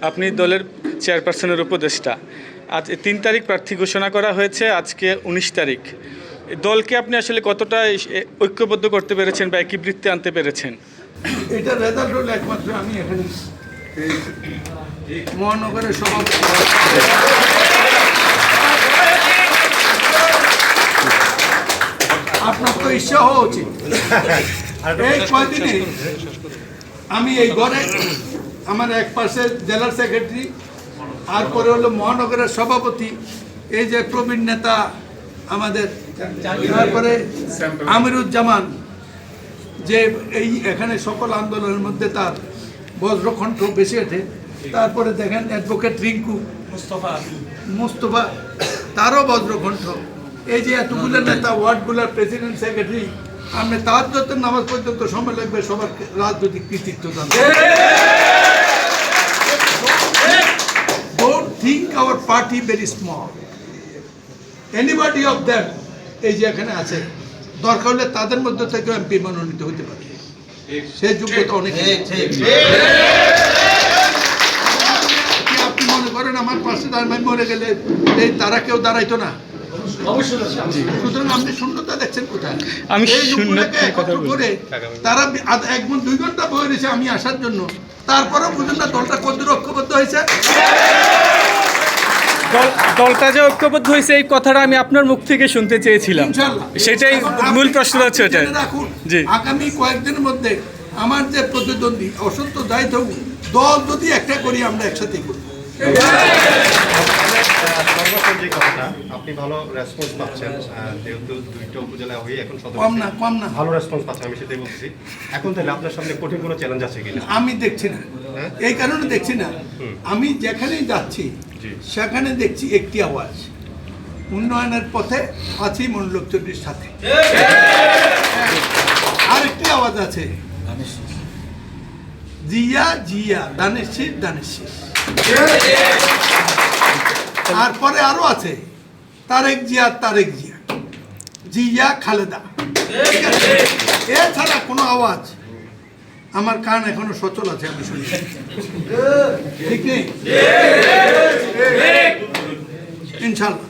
আপনি দলের চেয়ারপারসনের উপদেষ্টা। আজ 3 তারিখ প্রার্থী ঘোষণা করা হয়েছে, আজকে 19 তারিখ। দলকে আপনি আসলে কতটা ঐক্যবদ্ধ করতে পেরেছেন বা একই বৃত্তে আনতে পেরেছেন? এটা রেজাল্ট হলো একমাত্র আমি এখানে মহানগরের সভাপতি। আপনার তো ইচ্ছা হওয়া উচিত। এই কয়দিনে আমি এই ঘরে আমার এক পাশে জেলার সেক্রেটারি, আর পরে হলো মহানগরের সভাপতি, এই যে প্রবীণ নেতা আমাদের, তারপরে আমিরুজ্জামান, যে এই এখানে সকল আন্দোলনের মধ্যে তার বজ্রকণ্ঠ বেশি ওঠে। তারপরে দেখেন অ্যাডভোকেট রিঙ্কু মুস্তফা, তারও বজ্রকণ্ঠ। এই যে এতগুলো নেতা, ওয়ার্ডগুলোর প্রেসিডেন্ট, সেক্রেটারি, আপনি তাহাজ্জুদের নামাজ পর্যন্ত সময় লাগবে সবার রাজনৈতিক কৃতিত্ব দান। Don't think our party very small. Anybody of them, এই যে এখানে আছে, দরকার হলে তাদের মধ্যে থেকে এমপি মনোনীত হতে পারে, সে যোগ্যতা অনেক। আপনি মনে করেন আমার পাশে দাঁড়ায় মরে গেলে এই তারা কেউ দাঁড়াইতো না? সুতরাং আপনি শূন্যতা দেখছেন কোথায়? আমি করে তারা 1-2 ঘন্টা বয়ে রয়েছে আমি আসার জন্য, তারপরেও বুঝুন না দলটা কত ঐক্যবদ্ধ হয়েছে। দলটা যে ঐক্যবদ্ধ হয়েছে এই কথাটা আমি আপনার মুখ থেকে শুনতে চেয়েছিলাম, সেটাই মূল প্রশ্ন হচ্ছে। ওটা রাখুন, জি, আগামী কয়েকদিনের মধ্যে আমার যে প্রতিদ্বন্দ্বী অসন্ত দায়িত্ব, দল যদি একটা করি আমরা একসাথে করি। আপনি ভালো রেসপন্স পাচ্ছেন, যেহেতু 2টা উপজেলা হয়ে এখন কম না ভালো রেসপন্স পাচ্ছেন, আমি সেটাই বলছি। এখন তাহলে আপনার সামনে কঠিন কোনো চ্যালেঞ্জ আছে কিনা? আমি দেখছি না, এই কারণে দেখছি না, আমি যেখানেই যাচ্ছি সেখানে দেখছি একটি আওয়াজ, উন্নয়নের পথে আছি মনোলোক চৌধুরীর সাথে। আরেকটি আওয়াজ আছে, জিয়া জিয়া দানের শীষ দানের শীষ। আর পরে আরো আছে তারেক জিয়া তারেক জিয়া, জিয়া খালেদা। এছাড়া কোনো আওয়াজ আমার কান এখনো সচল আছে, আমি শুনি। ঠিক নেই? ইনশাল্লাহ।